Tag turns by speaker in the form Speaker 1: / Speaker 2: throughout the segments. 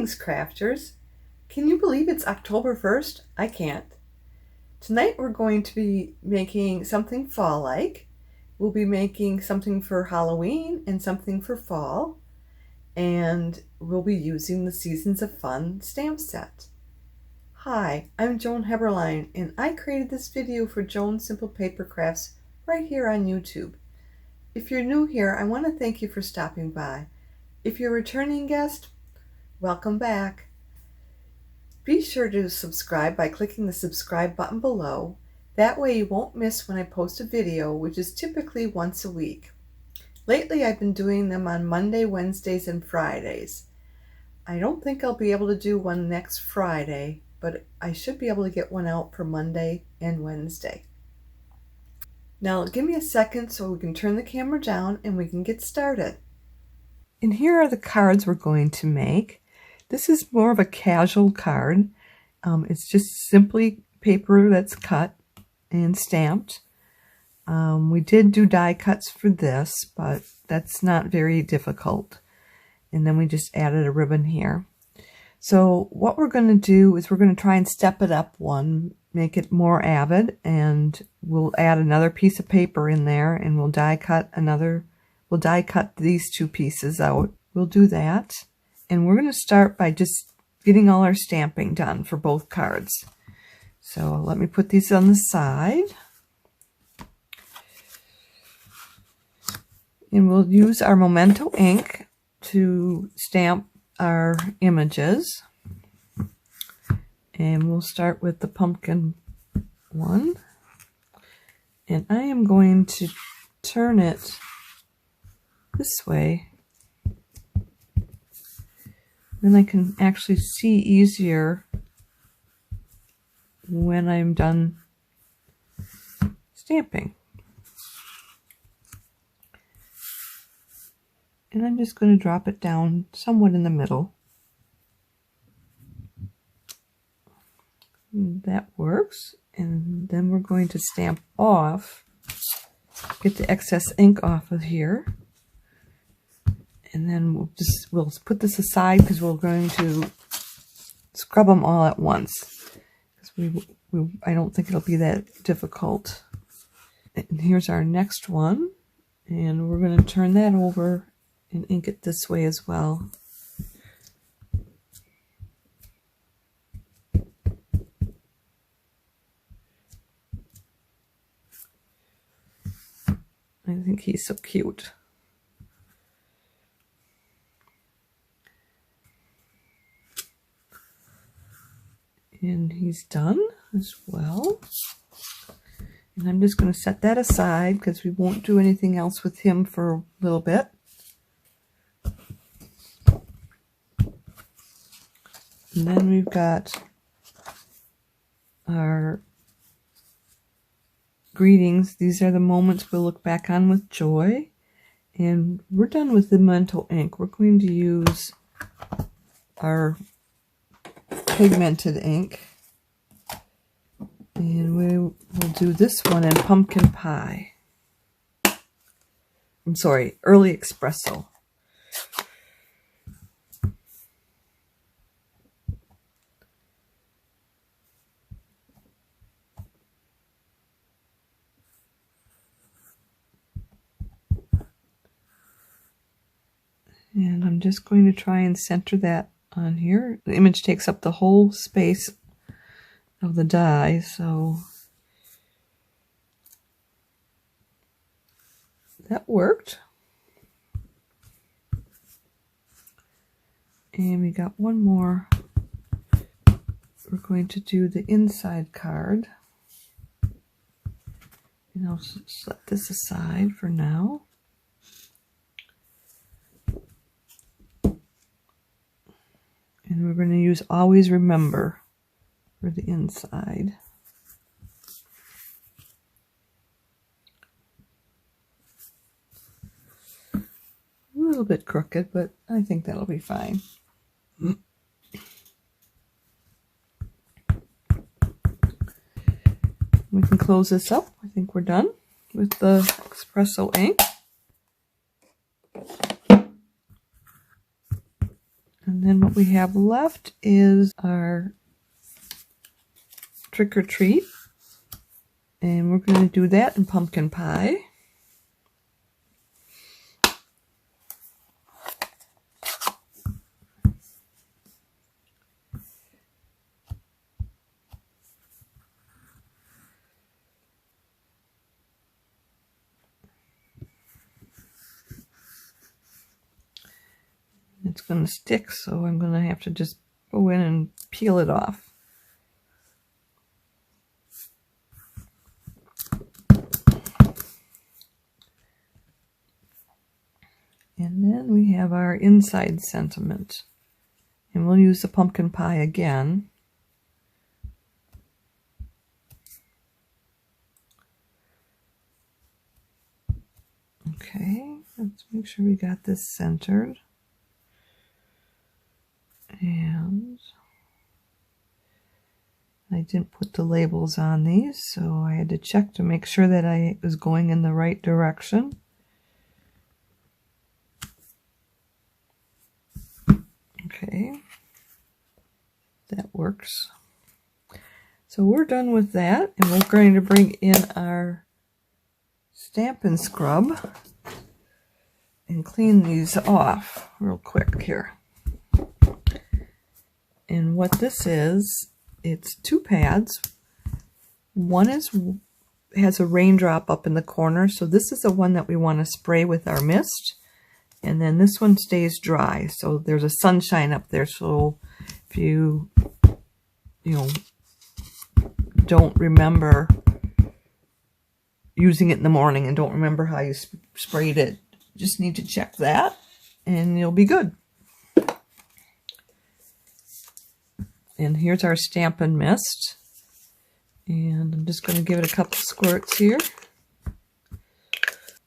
Speaker 1: Greetings, crafters! Can you believe it's October 1st? I can't. Tonight we're going to be making something fall-like. We'll be making something for Halloween and something for fall. And we'll be using the Seasons of Fun stamp set. Hi, I'm Joan Heberlein, and I created this video for Joan Simple Paper Crafts right here on YouTube. If you're new here, I want to thank you for stopping by. If you're a returning guest, welcome back. Be sure to subscribe by clicking the subscribe button below. That way you won't miss when I post a video, which is typically once a week. Lately I've been doing them on Monday, Wednesdays, and Fridays. I don't think I'll be able to do one next Friday, but I should be able to get one out for Monday and Wednesday. Now give me a second so we can turn the camera down and we can get started. And here are the cards we're going to make. This is more of a casual card. It's just simply paper that's cut and stamped. We did do die cuts for this, but that's not very difficult. And then we just added a ribbon here. So what we're going to do is we're going to try and step it up one, make it more avid, and we'll add another piece of paper in there, and we'll die cut these two pieces out. We'll do that. And we're going to start by just getting all our stamping done for both cards. So let me put these on the side. And we'll use our Memento ink to stamp our images. And we'll start with the pumpkin one. And I am going to turn it this way. Then I can actually see easier when I'm done stamping. And I'm just going to drop it down somewhat in the middle. That works. And then we're going to stamp off, get the excess ink off of here. And then we'll put this aside because we're going to scrub them all at once. Because I don't think it'll be that difficult. And here's our next one. And we're going to turn that over and ink it this way as well. I think he's so cute. And he's done as well. And I'm just going to set that aside because we won't do anything else with him for a little bit. And then we've got our greetings. These are the moments we'll look back on with joy. And we're done with the Memento ink. We're going to use our pigmented ink, and we will do this one in pumpkin pie. I'm sorry, early espresso. And I'm just going to try and center that on here. The image takes up the whole space of the die, so that worked. And we got one more. We're going to do the inside card. And I'll set this aside for now. And we're going to use Always Remember for the inside. A little bit crooked, but I think that'll be fine. We can close this up. I think we're done with the espresso ink. And then what we have left is our trick or treat. And we're going to do that in pumpkin pie. It's going to stick, so I'm going to have to just go in and peel it off. And then we have our inside sentiment. And we'll use the pumpkin pie again. Okay, let's make sure we got this centered. And I didn't put the labels on these, so I had to check to make sure that I was going in the right direction. Okay, that works. So we're done with that, and we're going to bring in our Stampin' scrub and clean these off real quick here. And what this is, it's two pads. One has a raindrop up in the corner, so this is the one that we want to spray with our mist. And then this one stays dry, so there's a sunshine up there, so if you don't remember using it in the morning and don't remember how you sprayed it, just need to check that and you'll be good. And here's our Stampin' mist, and I'm just going to give it a couple squirts here,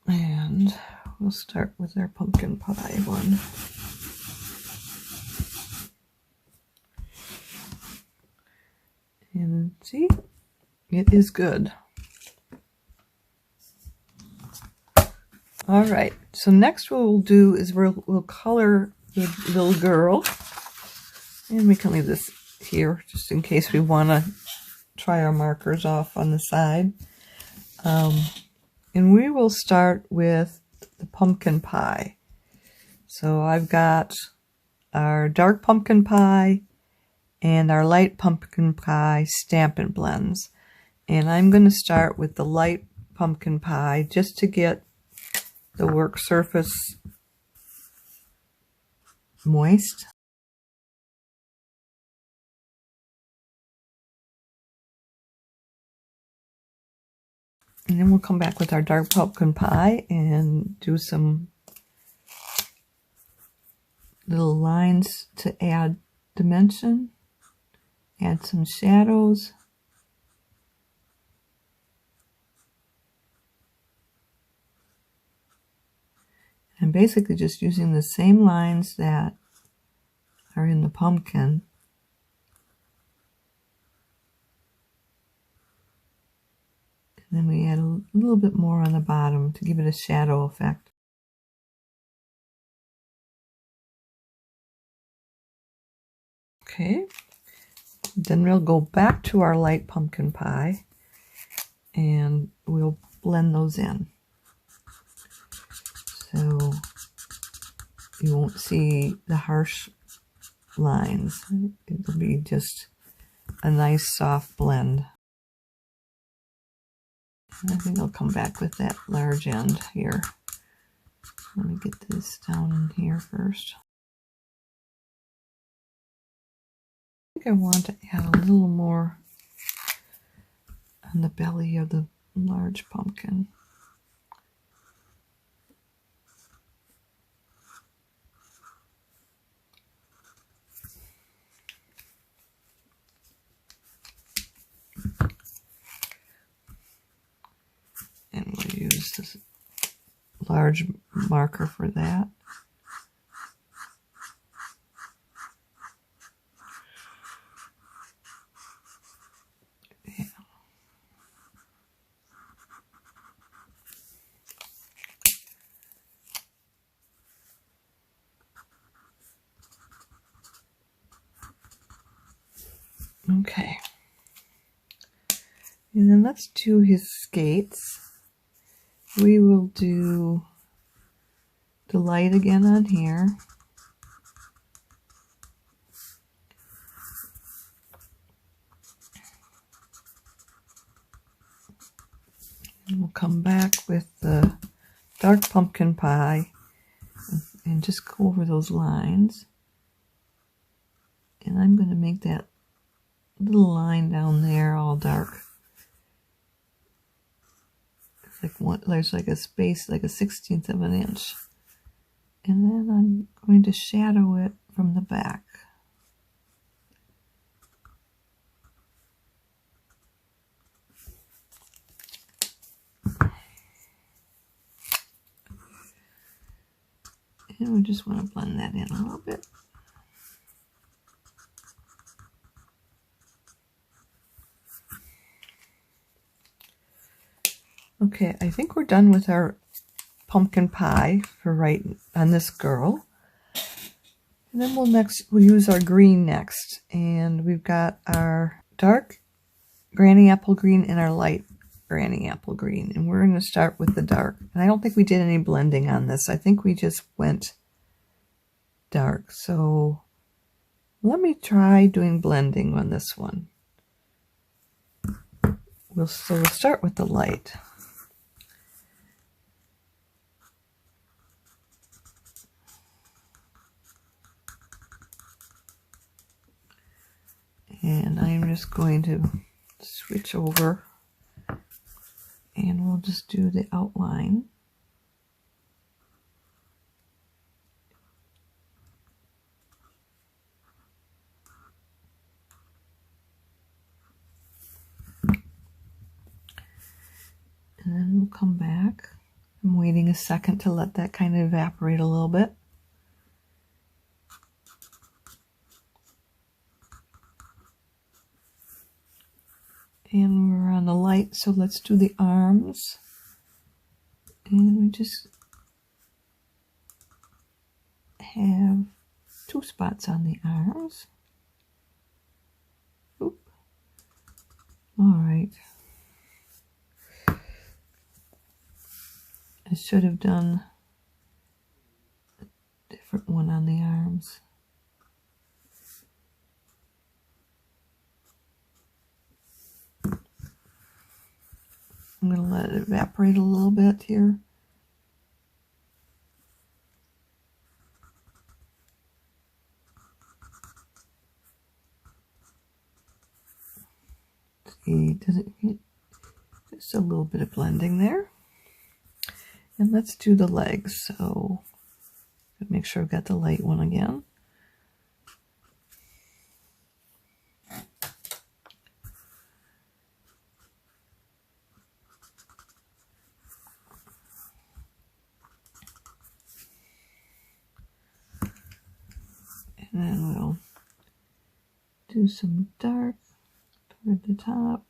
Speaker 1: and we'll start with our pumpkin pie one. And see, it is good. All right, so next what we'll do is we'll color the little girl, and we can leave this here just in case we want to try our markers off on the side. And we will start with the pumpkin pie. So I've got our dark pumpkin pie and our light pumpkin pie Stampin' blends. And I'm going to start with the light pumpkin pie just to get the work surface moist. And then we'll come back with our dark pumpkin pie and do some little lines to add dimension, add some shadows. I'm basically just using the same lines that are in the pumpkin. And then we add a little bit more on the bottom to give it a shadow effect. Okay, then we'll go back to our light pumpkin pie and we'll blend those in. So you won't see the harsh lines. It'll be just a nice soft blend. And I think I'll come back with that large end here. Let me get this down in here first. I think I want to add a little more on the belly of the large pumpkin. And we'll use this large marker for that. Yeah. Okay. And then let's do his skates. We will do the light again on here. And we'll come back with the dark pumpkin pie and just go over those lines. And I'm going to make that little line down there all dark. It's like one, there's like a space, like a 1/16 of an inch. And then I'm going to shadow it from the back. And we just want to blend that in a little bit. Okay, I think we're done with our pumpkin pie for right on this girl. And then we'll use our green next. And we've got our dark granny apple green and our light granny apple green. And we're going to start with the dark. And I don't think we did any blending on this. I think we just went dark. So let me try doing blending on this one. We'll start with the light. And I'm just going to switch over and we'll just do the outline. And then we'll come back. I'm waiting a second to let that kind of evaporate a little bit. And we're on the light, so let's do the arms. And we just have 2 spots on the arms. Oop. All right. I should have done a different one on the arms. I'm going to let it evaporate a little bit here. See, does it get just a little bit of blending there? And let's do the legs. So make sure I've got the light one again. And then we'll do some dark toward the top.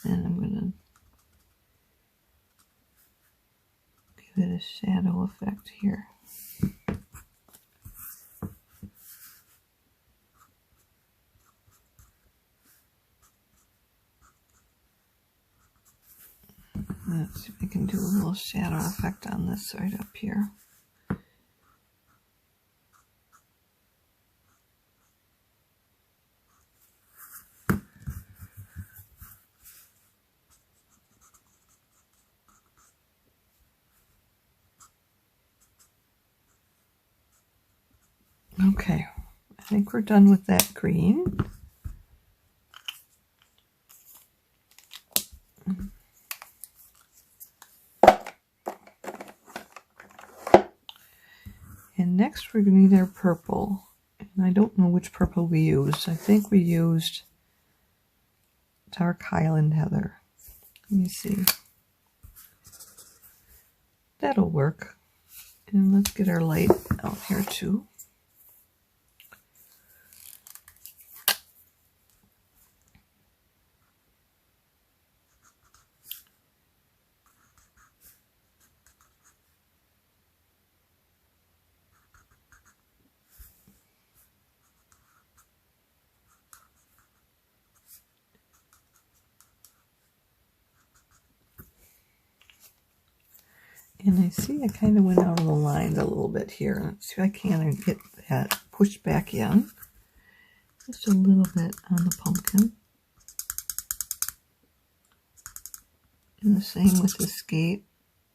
Speaker 1: And then I'm going to give it a shadow effect here. Let's see if I can do a little shadow effect on this side up here. Okay, I think we're done with that green. And next we're going to need our purple. And I don't know which purple we used. I think we used dark Highland Heather. Let me see. That'll work. And let's get our light out here too. And I see I kind of went out of the lines a little bit here. Let's see if I can get that pushed back in. Just a little bit on the pumpkin. And the same with the skate.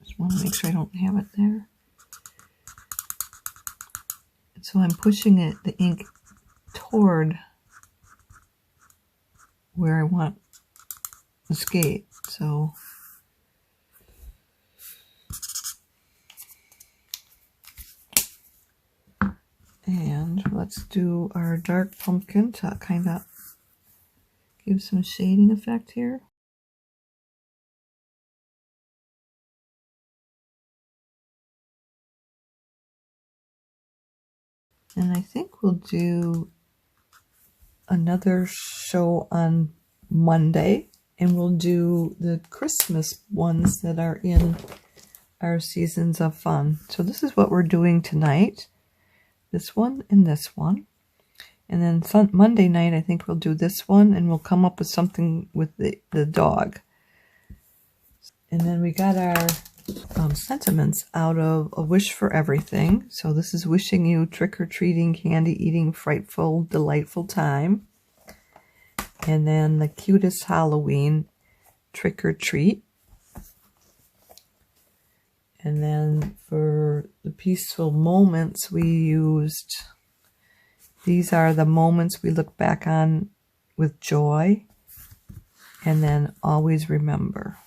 Speaker 1: Just want to make sure I don't have it there. And so I'm pushing it, the ink, toward where I want the skate. So and let's do our dark pumpkin to kind of give some shading effect here. And I think we'll do another show on Monday, and we'll do the Christmas ones that are in our Seasons of Fun. So this is what we're doing tonight. This one and this one. And then Monday night, I think we'll do this one, and we'll come up with something with the dog. And then we got our sentiments out of A Wish for Everything. So this is wishing you trick-or-treating, candy-eating, frightful, delightful time. And then the cutest Halloween, trick-or-treat. And then for the peaceful moments, we used, these are the moments we look back on with joy. And then always remember.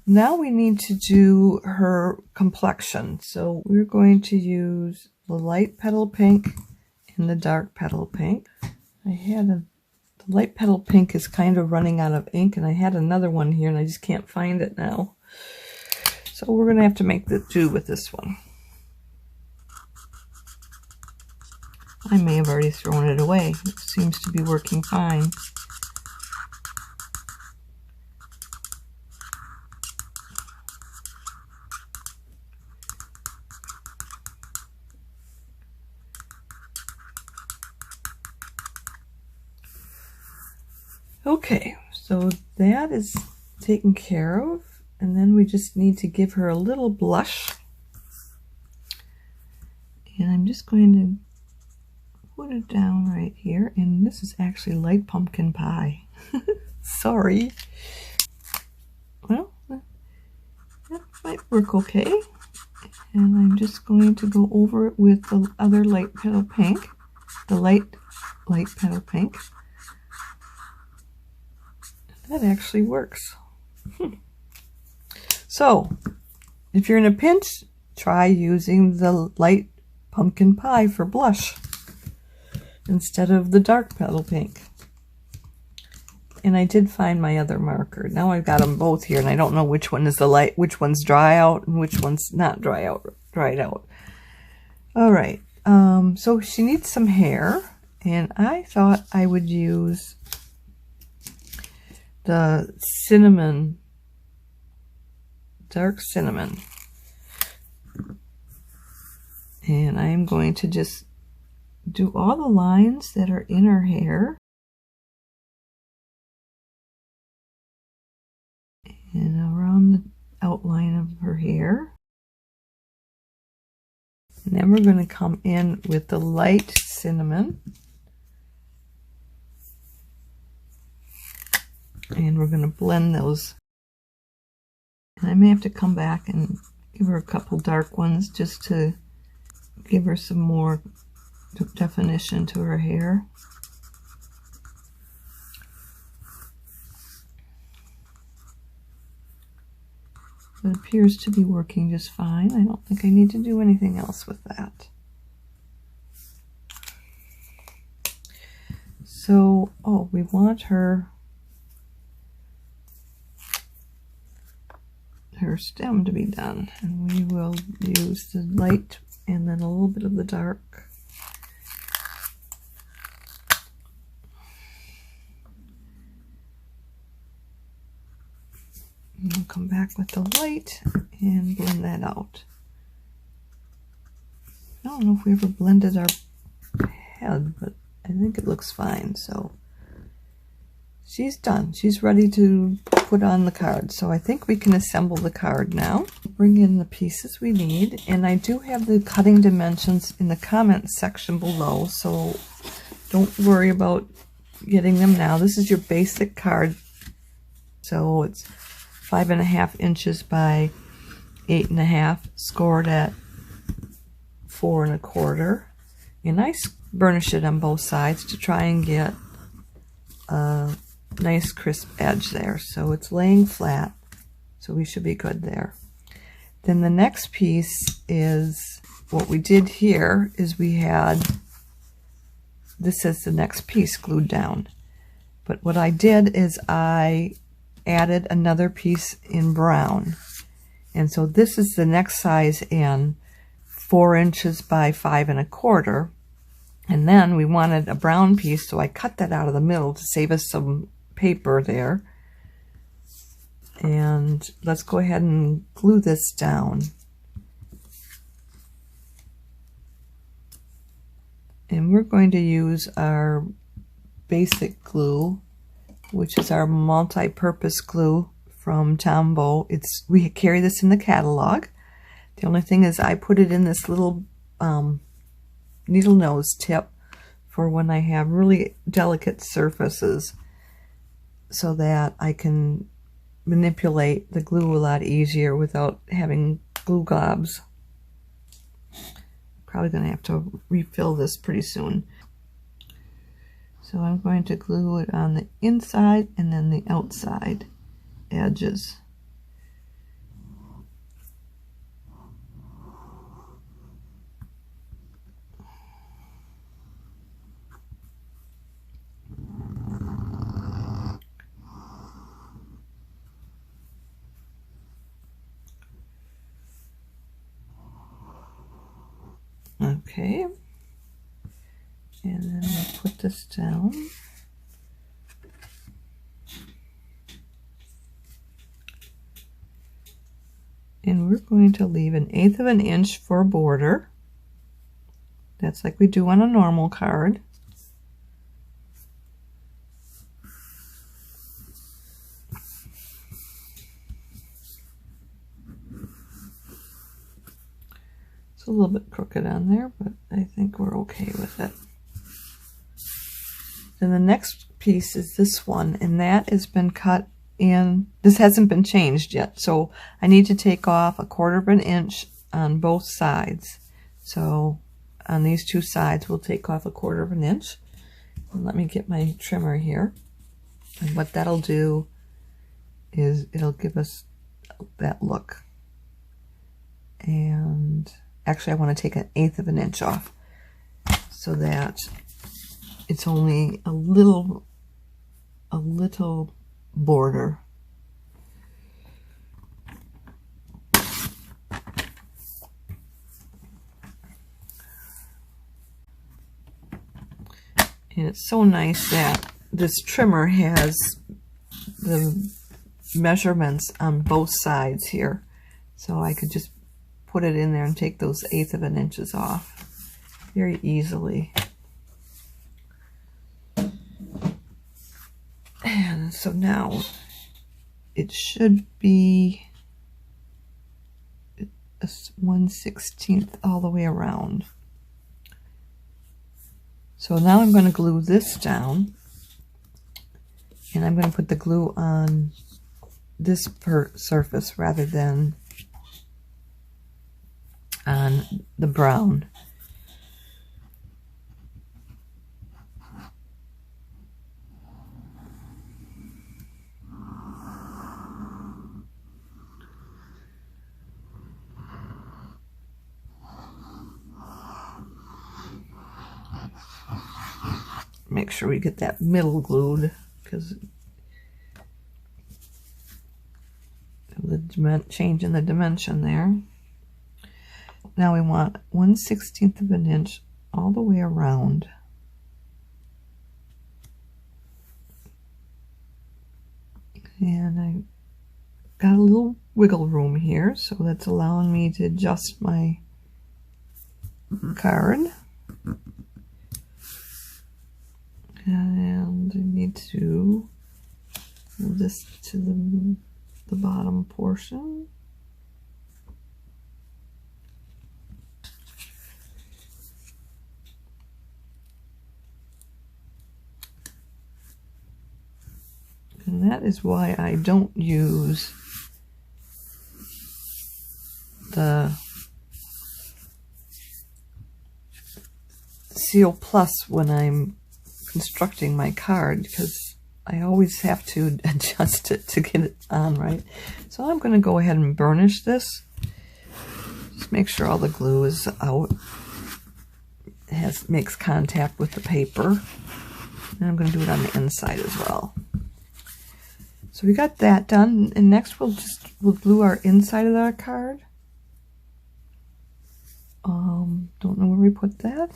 Speaker 1: Now we need to do her complexion. So we're going to use the light petal pink and the dark petal pink. The light petal pink is kind of running out of ink, and I had another one here and I just can't find it now. So we're going to have to make the do with this one. I may have already thrown it away. It seems to be working fine. Okay, so that is taken care of, and then we just need to give her a little blush. And I'm just going to put it down right here, and this is actually light pumpkin pie. Sorry. Well, that might work okay. And I'm just going to go over it with the other light petal pink, the light petal pink. That actually works. So, if you're in a pinch, try using the light pumpkin pie for blush instead of the dark petal pink. And I did find my other marker. Now I've got them both here, and I don't know which one is the light, which one's dry out, and which one's not dried out. All right. So she needs some hair, and I thought I would use the cinnamon, dark cinnamon. And I'm going to just do all the lines that are in her hair. And around the outline of her hair. And then we're going to come in with the light cinnamon. And we're going to blend those. And I may have to come back and give her a couple dark ones just to give her some more definition to her hair. It appears to be working just fine. I don't think I need to do anything else with that. So, oh, we want her stem to be done, and we will use the light and then a little bit of the dark. And we'll come back with the light and blend that out. I don't know if we ever blended our head, but I think it looks fine. So she's done. She's ready to put on the card. So I think we can assemble the card now. Bring in the pieces we need. And I do have the cutting dimensions in the comments section below. So don't worry about getting them now. This is your basic card. So it's 5.5 inches by 8.5, scored at 4 1/4. And I burnish it on both sides to try and get a nice crisp edge there. So it's laying flat, so we should be good there. Then the next piece is what we did here is we had, this is the next piece glued down. But what I did is I added another piece in brown. And so this is the next size in, 4 inches by 5 1/4. And then we wanted a brown piece, so I cut that out of the middle to save us some paper there. And let's go ahead and glue this down. And we're going to use our basic glue, which is our multi-purpose glue from Tombow. We carry this in the catalog. The only thing is I put it in this little needle nose tip for when I have really delicate surfaces, so that I can manipulate the glue a lot easier without having glue gobs. Probably going to have to refill this pretty soon. So I'm going to glue it on the inside and then the outside edges. Okay, and then we'll put this down. And we're going to leave 1/8 of an inch for a border. That's like we do on a normal card. It's a little bit crooked on there, but I think we're okay with it. Then the next piece is this one, and that has been cut in. This hasn't been changed yet, so I need to take off 1/4 of an inch on both sides. So on these two sides, we'll take off 1/4 of an inch. And let me get my trimmer here. And what that'll do is it'll give us that look. And actually, I want to take 1/8 of an inch off so that it's only a little border. And it's so nice that this trimmer has the measurements on both sides here. So I could just put it in there and take those 1/8 of an inches off very easily. And so now it should be 1/16 all the way around. So now I'm going to glue this down, and I'm going to put the glue on this surface rather than on the brown. Make sure we get that middle glued, because the change in the dimension there. Now we want 1/16 of an inch all the way around. And I got a little wiggle room here, so that's allowing me to adjust my card. And I need to Move this to the bottom portion. And that is why I don't use the Seal Plus when I'm constructing my card, because I always have to adjust it to get it on right. So I'm going to go ahead and burnish this. Just make sure all the glue is out. It makes contact with the paper. And I'm going to do it on the inside as well. So we got that done, and next we'll glue our inside of our card. Don't know where we put that.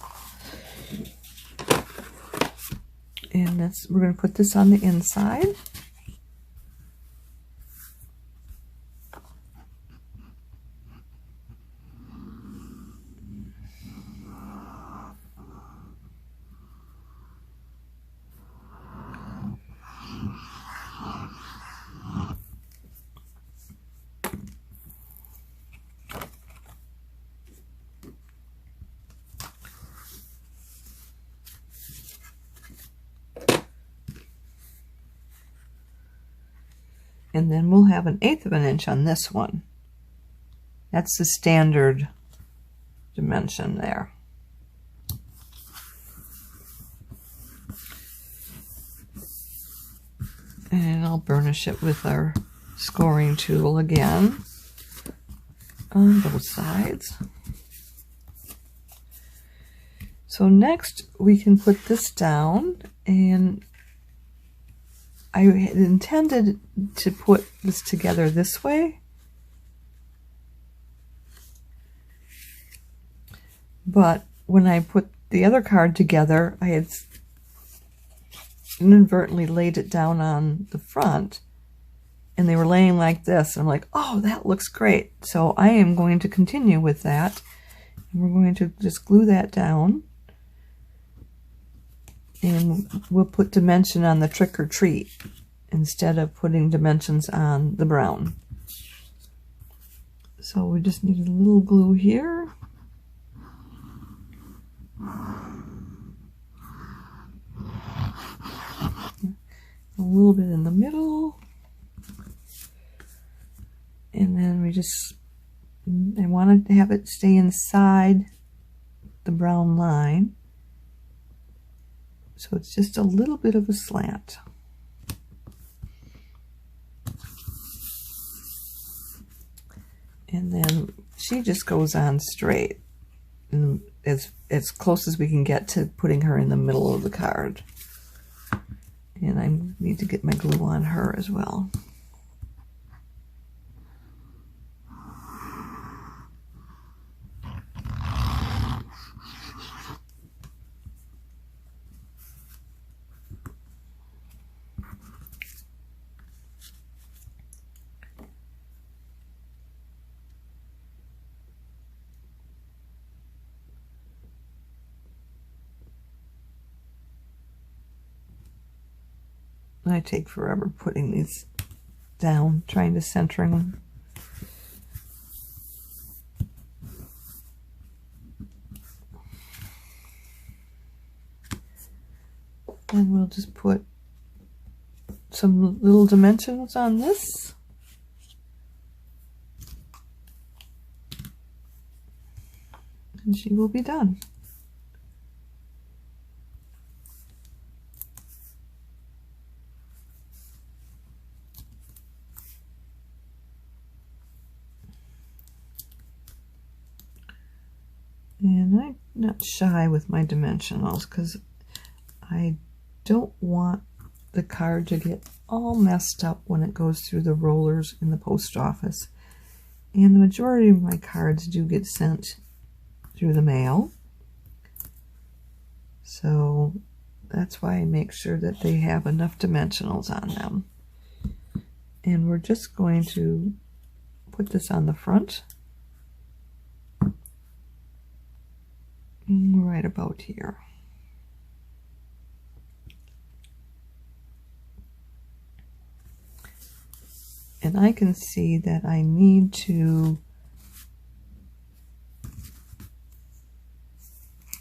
Speaker 1: And we're going to put this on the inside. And then we'll have 1/8 of an inch on this one. That's the standard dimension there. And I'll burnish it with our scoring tool again on both sides. So next we can put this down, and I had intended to put this together this way, but when I put the other card together, I had inadvertently laid it down on the front, and they were laying like this, and I'm like, oh, that looks great. So I am going to continue with that, and we're going to just glue that down, and we'll put dimension on the Trick or Treat instead of putting dimensions on the brown. So we just need a little glue here. A little bit in the middle. And then we just, I wanted to have it stay inside the brown line. So it's just a little bit of a slant. And then she just goes on straight, and as close as we can get to putting her in the middle of the card. And I need to get my glue on her as well. I take forever putting these down, trying to center them. And we'll just put some little dimensions on this. And she will be done. And I'm not shy with my dimensionals because I don't want the card to get all messed up when it goes through the rollers in the post office. And the majority of my cards do get sent through the mail. So that's why I make sure that they have enough dimensionals on them. And we're just going to put this on the front. Right about here. And I can see that I need to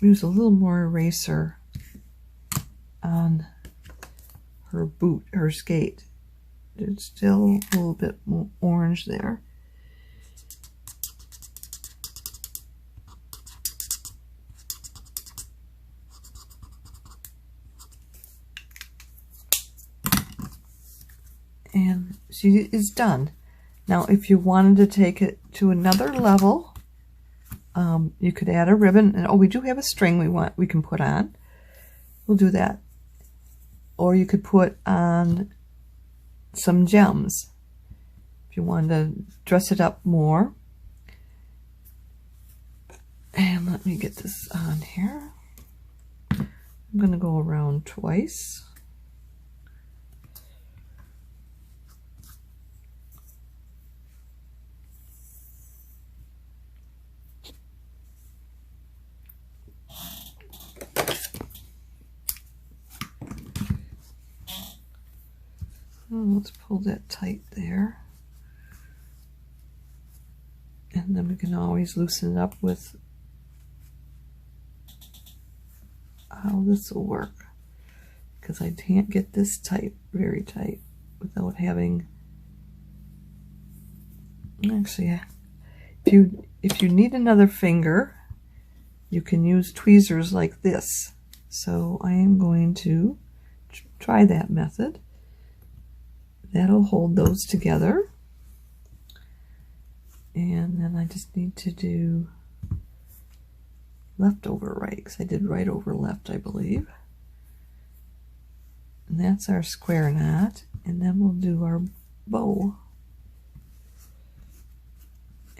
Speaker 1: use a little more eraser on her boot, her skate. It's still a little bit more orange there. And she is done. Now, if you wanted to take it to another level, you could add a ribbon. And oh, we do have a string we can put on. We'll do that. Or you could put on some gems if you wanted to dress it up more. And let me get this on here. I'm going to go around twice. Let's pull that tight there. And then we can always loosen it up with how this will work. Because I can't get this tight, very tight, without having... Actually, if you need another finger, you can use tweezers like this. So I am going to try that method. That'll hold those together. And then I just need to do left over right, because I did right over left, I believe. And that's our square knot. And then we'll do our bow.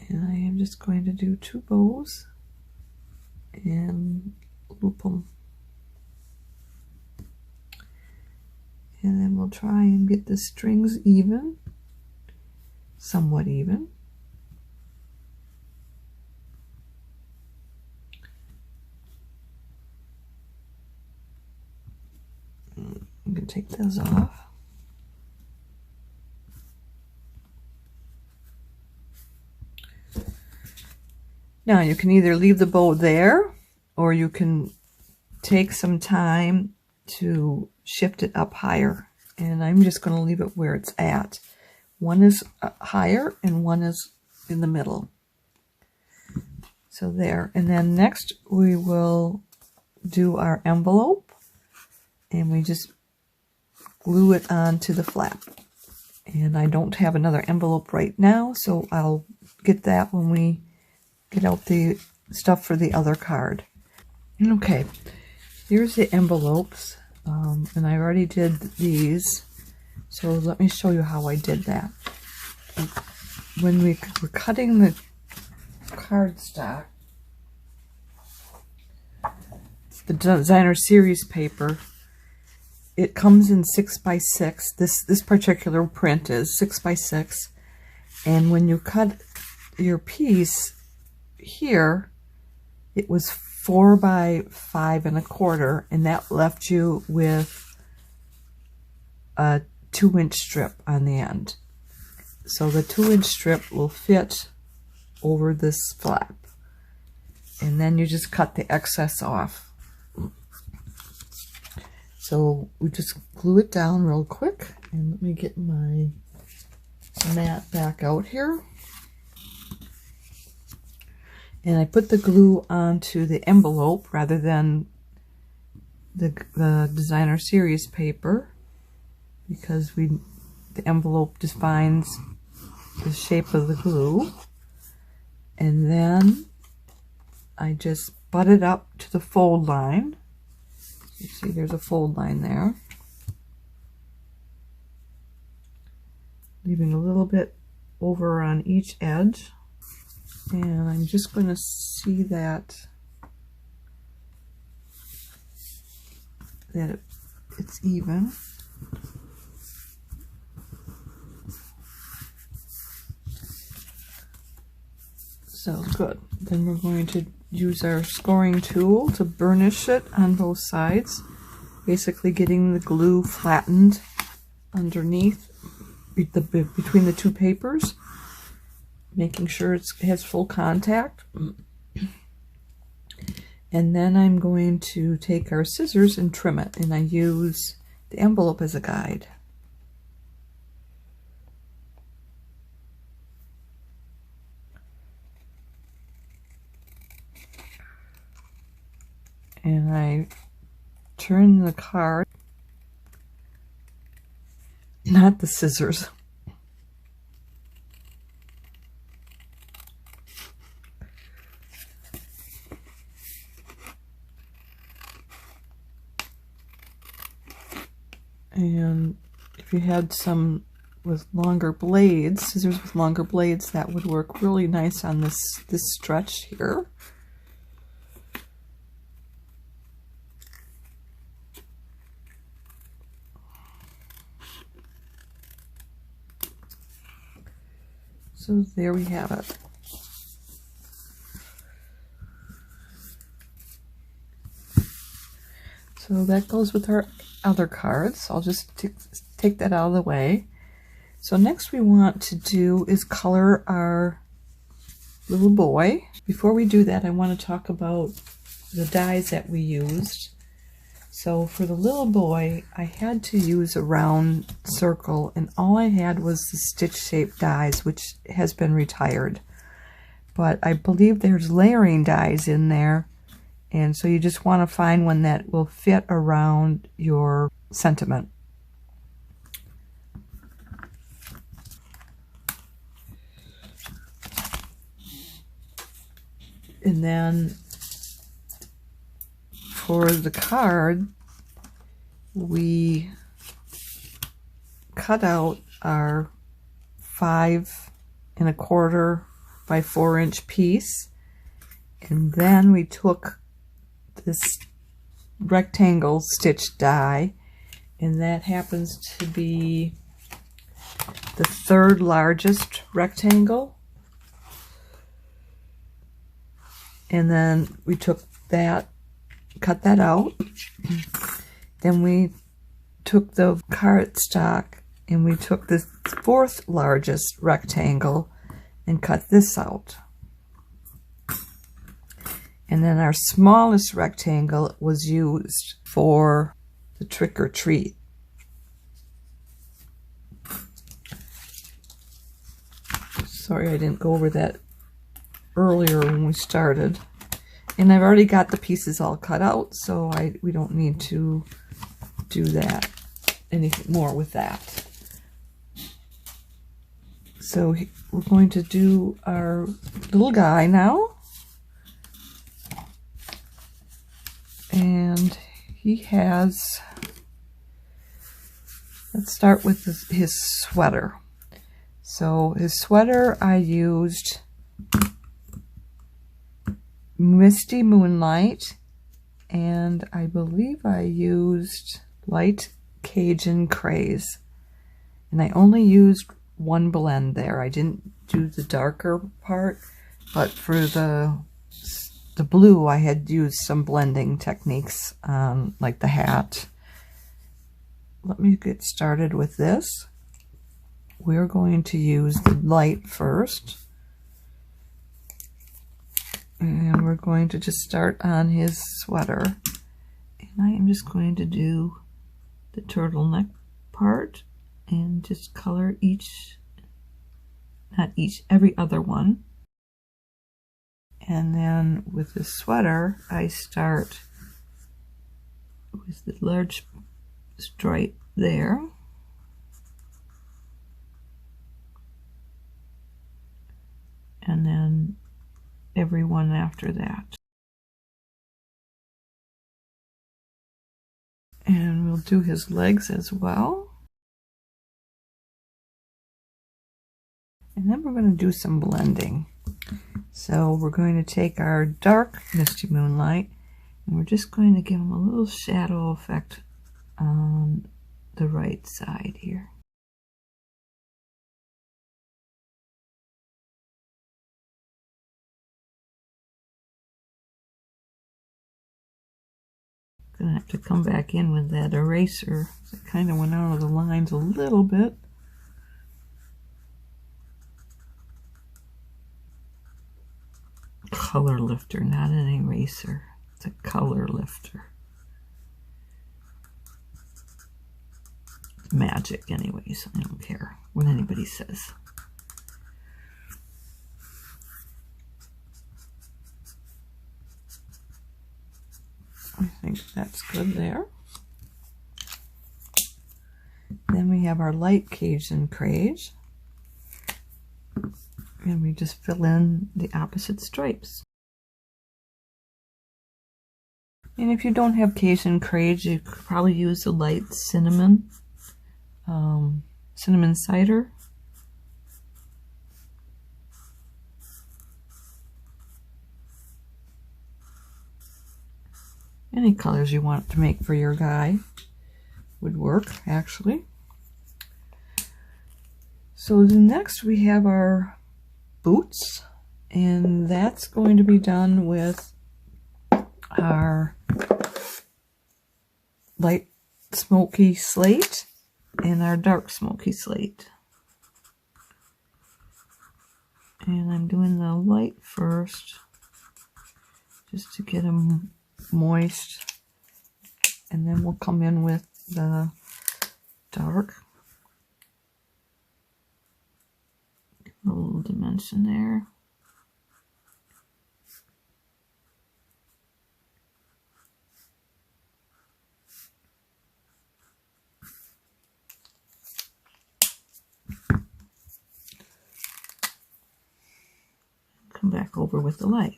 Speaker 1: And I am just going to do 2 bows and loop them. And then we'll try and get the strings even, somewhat even. I'm going to take those off. Now you can either leave the bow there, or you can take some time to shift it up higher, and I'm just going to leave it where it's at. One is higher and one is in the middle. So there. And then next we will do our envelope, and we just glue it onto the flap. And I don't have another envelope right now, so I'll get that when we get out the stuff for the other card. Okay, here's the envelopes. And I already did these, so let me show you how I did that. When we were cutting the cardstock, the designer series paper, it comes in 6x6. This particular print is 6x6, and when you cut your piece here, it was 4 by 5 1/4, and that left you with a 2-inch strip on the end. So the 2-inch strip will fit over this flap, and then you just cut the excess off. So we just glue it down real quick, and let me get my mat back out here. And I put the glue onto the envelope rather than the designer series paper, because the envelope defines the shape of the glue. And then I just butt it up to the fold line. You see there's a fold line there. Leaving a little bit over on each edge. And I'm just going to see that it's even. So good. Then we're going to use our scoring tool to burnish it on both sides, basically getting the glue flattened underneath between the two papers, making sure it has full contact. And then I'm going to take our scissors and trim it, and I use the envelope as a guide. And I turn the card, not the scissors. And if you had some with longer blades, scissors with longer blades, that would work really nice on this stretch here. So there we have it. So that goes with our other cards. I'll just take that out of the way. So next we want to do is color our little boy. Before we do that, I want to talk about the dies that we used. So for the little boy, I had to use a round circle, and all I had was the stitch shaped dies, which has been retired. But I believe there's layering dies in there, and so you just want to find one that will fit around your sentiment. And then for the card, we cut out our 5 1/4 by 4 inch piece, and then we took this rectangle stitch die, and that happens to be the 3rd largest rectangle. And then we took that, cut that out. Then we took the cardstock and we took the 4th largest rectangle and cut this out. And then our smallest rectangle was used for the trick or treat. Sorry I didn't go over that earlier when we started. And I've already got the pieces all cut out, so we don't need to do that anything more with that. So we're going to do our little guy now. And he has, let's start with his sweater. So his sweater, I used Misty Moonlight, and I believe I used Light Cajun Craze. And I only used one blend there. I didn't do the darker part, but for the blue I had used some blending techniques, like the hat. Let me get started with this. We're going to use the light first, and we're going to just start on his sweater, and I am just going to do the turtleneck part and just color every other one. And then with the sweater, I start with the large stripe there. And then every one after that. And we'll do his legs as well. And then we're going to do some blending. So we're going to take our dark Misty Moonlight, and we're just going to give him a little shadow effect on the right side here. Gonna have to come back in with that eraser. It kind of went out of the lines a little bit. color lifter, not an eraser. It's a color lifter. It's magic anyways, I don't care what anybody says. I think that's good there. Then we have our light Cajun Crage. And we just fill in the opposite stripes. And if you don't have Cajun Crage, you could probably use the light cinnamon, cinnamon cider. Any colors you want to make for your guy would work, actually. So the next we have our boots, and that's going to be done with our light smoky slate and our dark smoky slate. And I'm doing the light first just to get them moist, and then we'll come in with the dark. A little dimension there. Come back over with the light.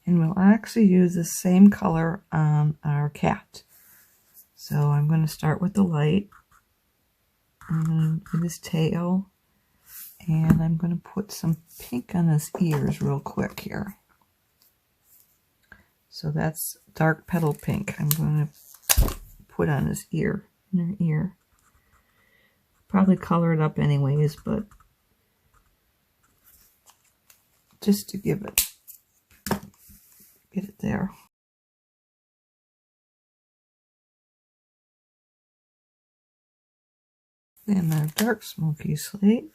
Speaker 1: And we'll actually use the same color on our cat. So I'm going to start with the light. I'm going to do his tail. And I'm going to put some pink on his ears real quick here. So that's dark petal pink. I'm going to put on his ear, inner ear. Probably color it up anyways, but just to give it, get it there. Then our dark smoky slate.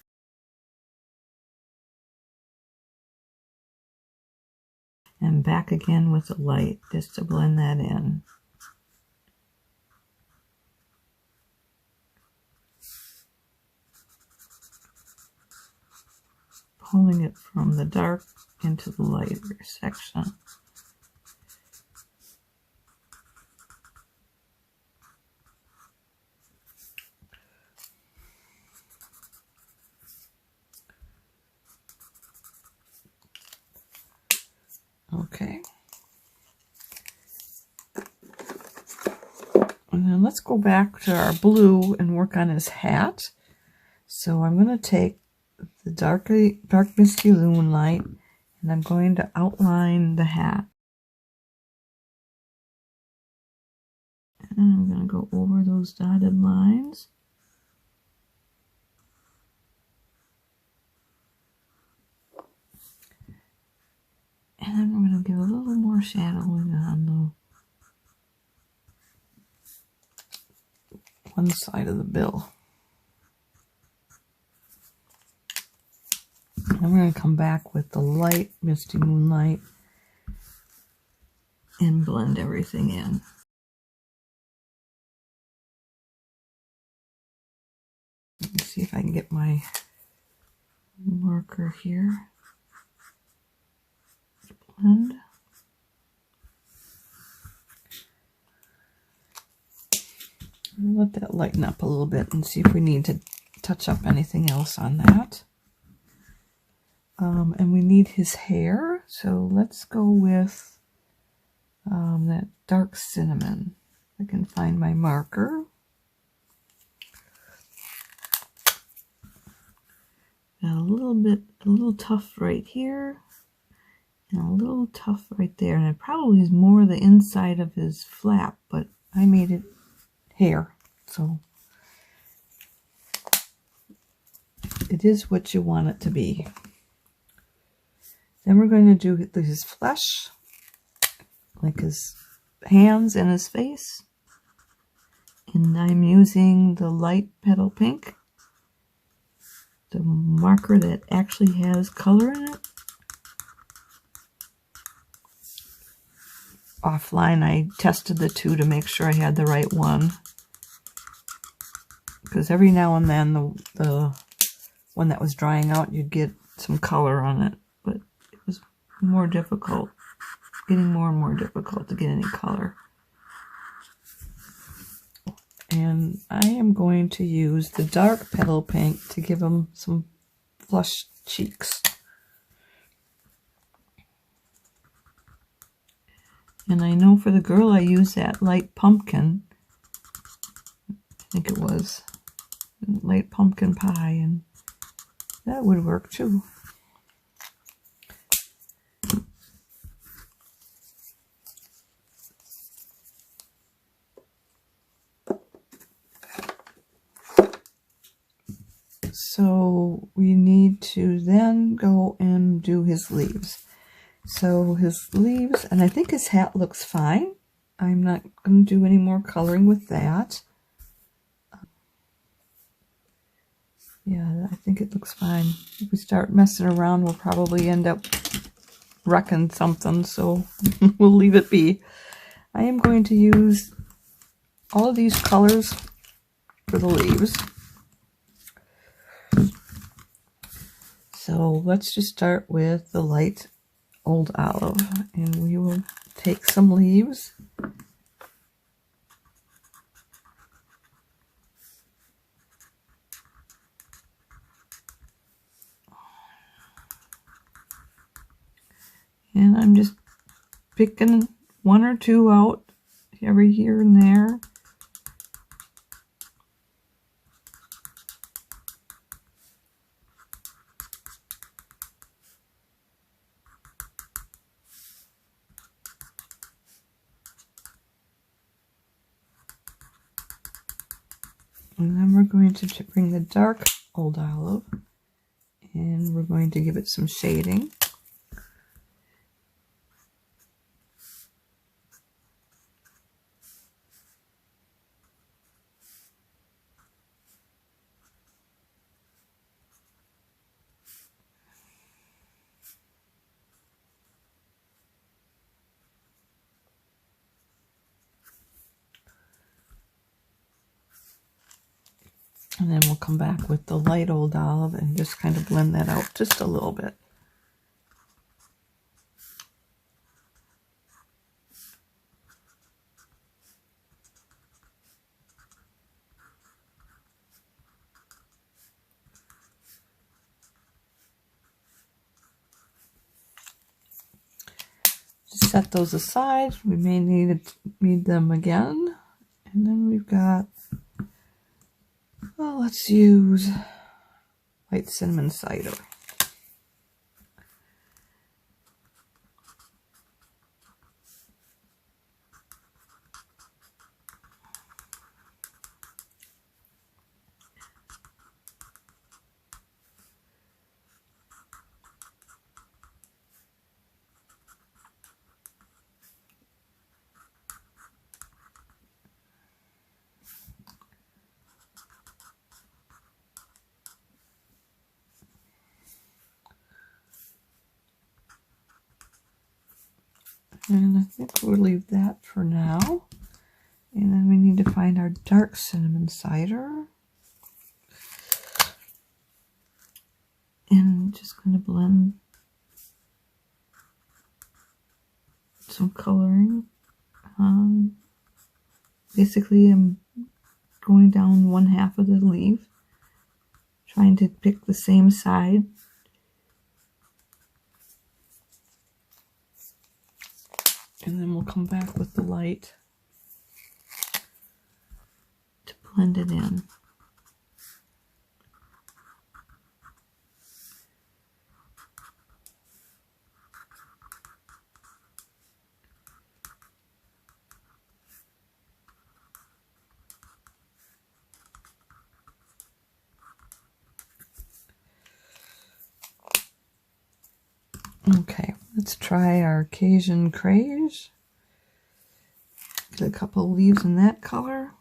Speaker 1: And back again with the light, just to blend that in. Pulling it from the dark into the lighter section. Okay. And then let's go back to our blue and work on his hat. So I'm going to take the dark misty moonlight, and I'm going to outline the hat. And I'm going to go over those dotted lines. And then we're going to give a little more shadowing on the one side of the bill. And we're going to come back with the light misty moonlight and blend everything in. Let me see if I can get my marker here. Blend. Let that lighten up a little bit and see if we need to touch up anything else on that. And we need his hair, so let's go with that dark cinnamon. I can find my marker. Got a little tough right here, and a little tough right there, and it probably is more the inside of his flap, but I made it hair, so it is what you want it to be. Then we're going to do his flesh, like his hands and his face. And I'm using the light petal pink, the marker that actually has color in it. Offline, I tested the two to make sure I had the right one. Because every now and then, the one that was drying out, you'd get some color on it. But it was more difficult, getting more and more difficult to get any color. And I am going to use the dark petal pink to give them some flush cheeks. And I know for the girl I used that light pumpkin, I think it was light pumpkin pie, and that would work too. So we need to then go and do his leaves. So his leaves, and I think his hat looks fine. I'm not going to do any more coloring with that. Yeah, I think it looks fine. If we start messing around, we'll probably end up wrecking something, so we'll leave it be. I am going to use all of these colors for the leaves. So let's just start with the light old olive, and we will take some leaves. And I'm just picking one or two out every here and there. And then we're going to bring the dark old olive, and we're going to give it some shading. And then we'll come back with the light old olive and just kind of blend that out just a little bit. Just set those aside. We may need them again. And then we've got, well, let's use white cinnamon cider. And I think we'll leave that for now. And then we need to find our dark cinnamon cider. And I'm just going to blend some coloring. Basically, I'm going down one half of the leaf, trying to pick the same side. And then we'll come back with the light to blend it in. Okay, let's try our Cajun Craze. Get a couple leaves in that color.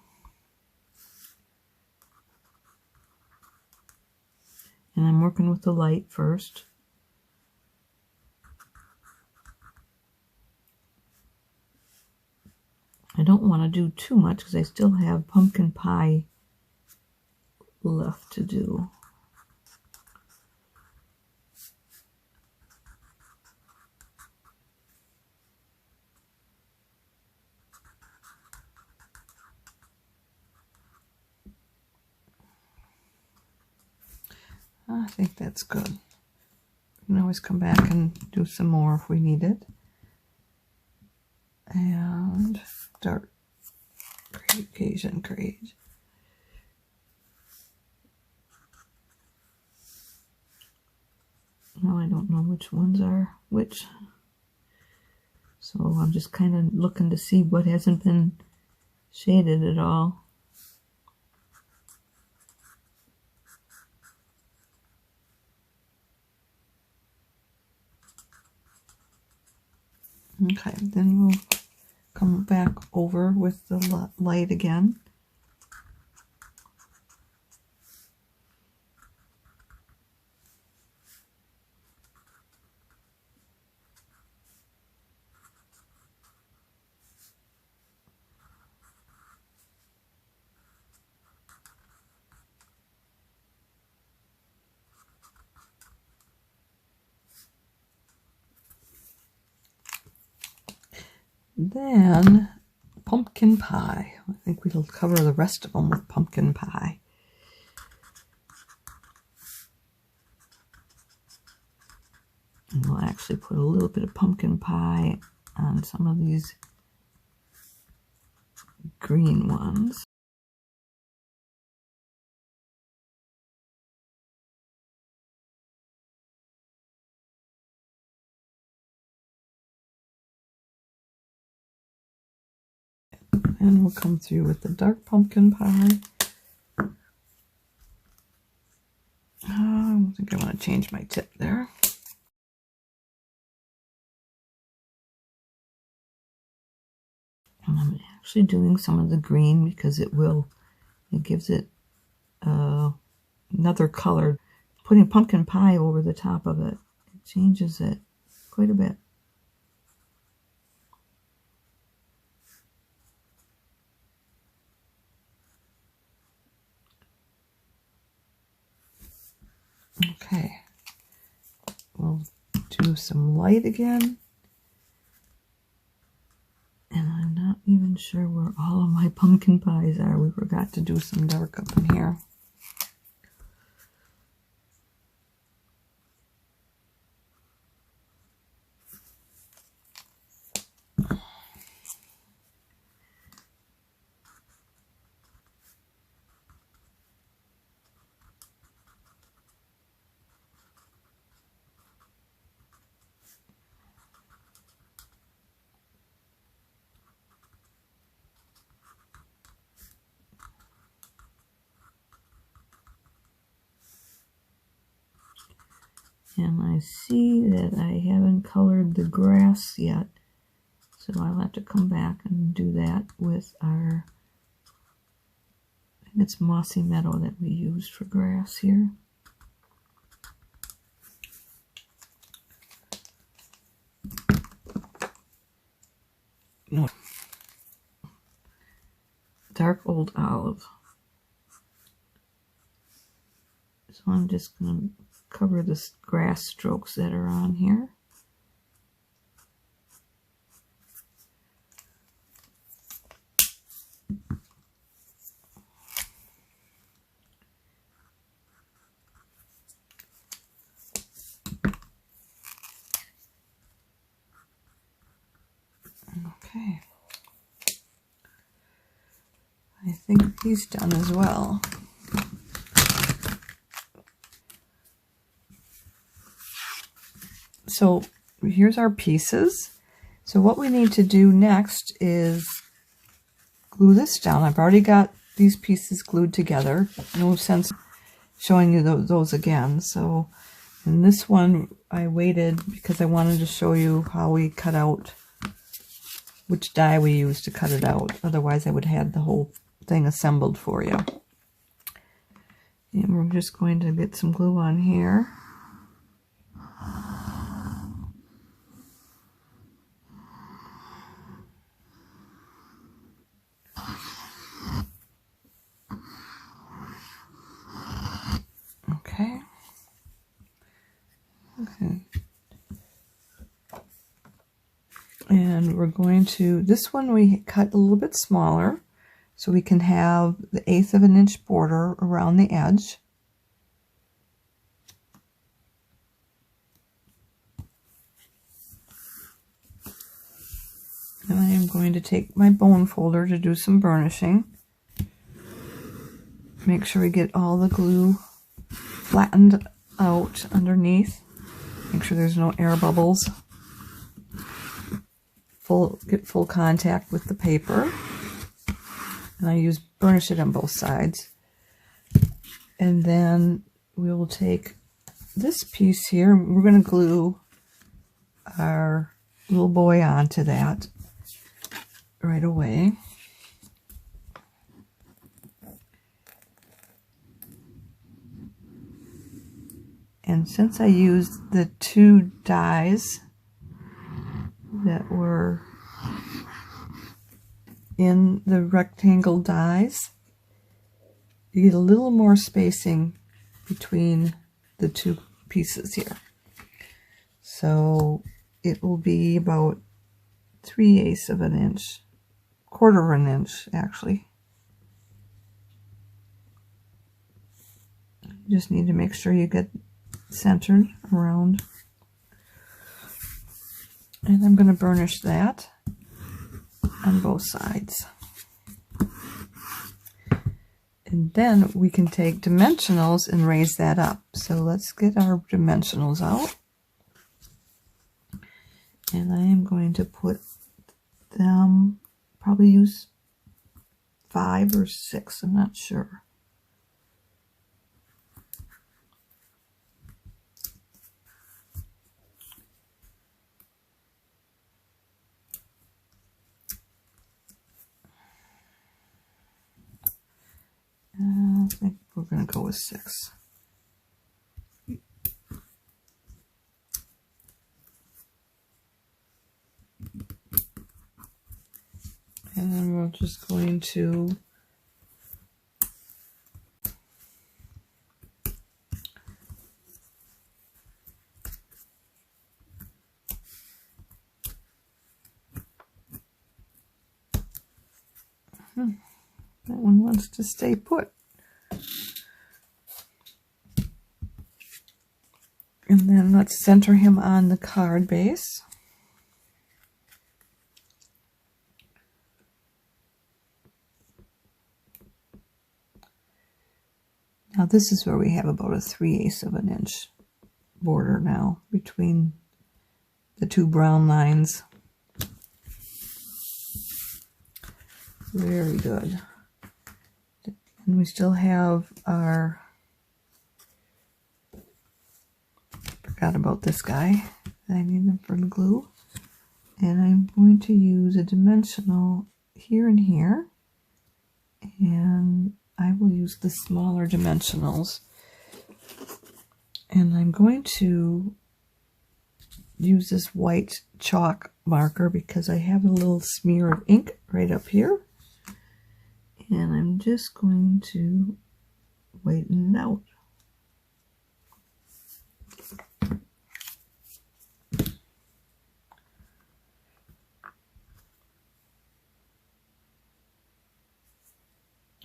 Speaker 1: And I'm working with the light first. I don't want to do too much because I still have pumpkin pie left to do. I think that's good. We can always come back and do some more if we need it. And dark Cajun Craze. Now I don't know which ones are which. So I'm just kind of looking to see what hasn't been shaded at all. Okay, then we'll come back over with the light again. Then pumpkin pie. I think we'll cover the rest of them with pumpkin pie. And we'll actually put a little bit of pumpkin pie on some of these green ones. And we'll come through with the dark pumpkin pie. I think I want to change my tip there. And I'm actually doing some of the green because it gives it another color. Putting pumpkin pie over the top of it, it changes it quite a bit. Okay, we'll do some light again. And I'm not even sure where all of my pumpkin pies are. We forgot to do some dark up in here. And I see that I haven't colored the grass yet, so I'll have to come back and do that with our, I think it's Mossy Meadow that we used for grass here. No. Dark Old Olive. So I'm just going to cover the grass strokes that are on here. Okay. I think he's done as well. So here's our pieces. So what we need to do next is glue this down. I've already got these pieces glued together. No sense showing you those again. So in this one, I waited because I wanted to show you how we cut out, which die we used to cut it out. Otherwise, I would have had the whole thing assembled for you. And we're just going to get some glue on here. Okay. And we're going to, this one we cut a little bit smaller so we can have the 1/8 of an inch border around the edge. And I am going to take my bone folder to do some burnishing. Make sure we get all the glue flattened out underneath. Make sure there's no air bubbles. Get full contact with the paper. And I burnish it on both sides. And then we will take this piece here. We're going to glue our little boy onto that right away. And since I used the 2 dies that were in the rectangle dies, you get a little more spacing between the 2 pieces here. So it will be about 3/8 of an inch, 1/4 of an inch actually. You just need to make sure you get centered around. And I'm going to burnish that on both sides. And then we can take dimensionals and raise that up. So let's get our dimensionals out. And I am going to put them, probably use 5 or 6, I'm not sure. I think we're going to go with 6. And then we're just going to that one wants to stay put. And then let's center him on the card base. Now this is where we have about a 3/8 of an inch border now between the 2 brown lines. Very good. And we still have our, forgot about this guy. I need them for the glue. And I'm going to use a dimensional here and here. And I will use the smaller dimensionals. And I'm going to use this white chalk marker because I have a little smear of ink right up here. And I'm just going to whiten it out.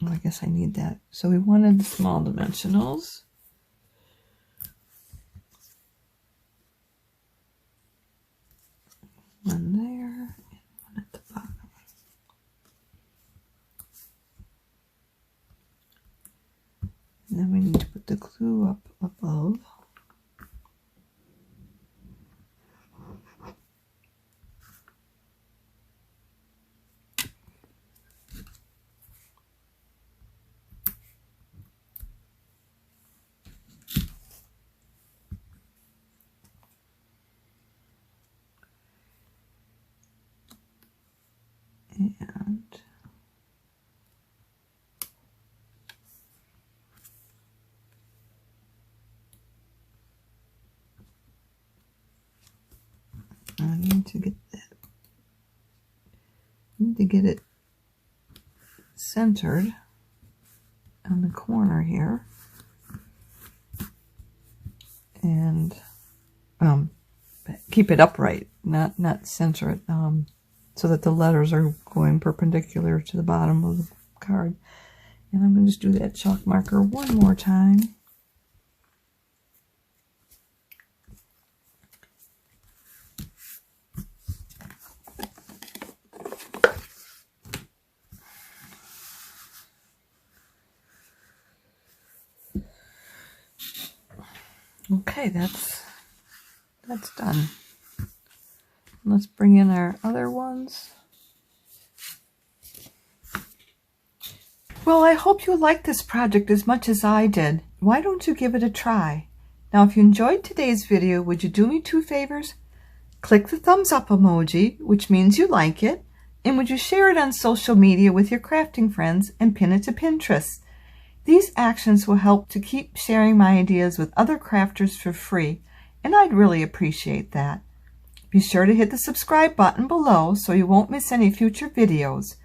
Speaker 1: Oh, I guess I need that. So we wanted the small dimensionals. One there and one at the bottom. And then we need to put the glue up above. And to get that. Need to get it centered on the corner here, and keep it upright, not center it, so that the letters are going perpendicular to the bottom of the card. And I'm going to just do that chalk marker one more time. Okay, that's done. Let's bring in our other ones. Well, I hope you liked this project as much as I did. Why don't you give it a try? Now, if you enjoyed today's video, would you do me 2 favors? Click the thumbs up emoji, which means you like it, and would you share it on social media with your crafting friends and pin it to Pinterest? These actions will help to keep sharing my ideas with other crafters for free, and I'd really appreciate that. Be sure to hit the subscribe button below so you won't miss any future videos.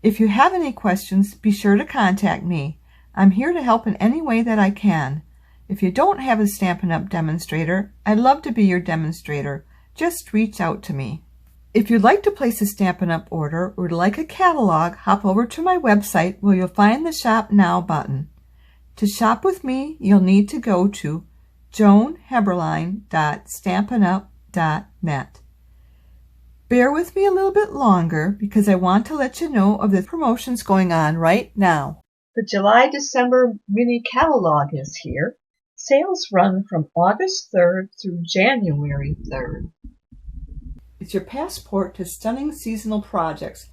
Speaker 1: If you have any questions, be sure to contact me. I'm here to help in any way that I can. If you don't have a Stampin' Up! Demonstrator, I'd love to be your demonstrator. Just reach out to me. If you'd like to place a Stampin' Up! Order or would like a catalog, hop over to my website where you'll find the Shop Now button. To shop with me, you'll need to go to joanheberlein.stampinup.net. Bear with me a little bit longer because I want to let you know of the promotions going on right now. The July-December mini catalog is here. Sales run from August 3rd through January 3rd. It's your passport to stunning seasonal projects.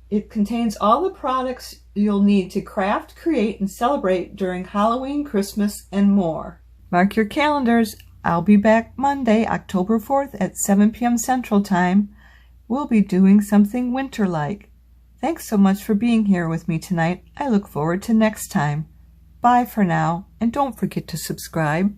Speaker 1: It contains all the products you'll need to craft, create, and celebrate during Halloween, Christmas, and more. Mark your calendars. I'll be back Monday, October 4th at 7 p.m. Central Time. We'll be doing something winter-like. Thanks so much for being here with me tonight. I look forward to next time. Bye for now, and don't forget to subscribe.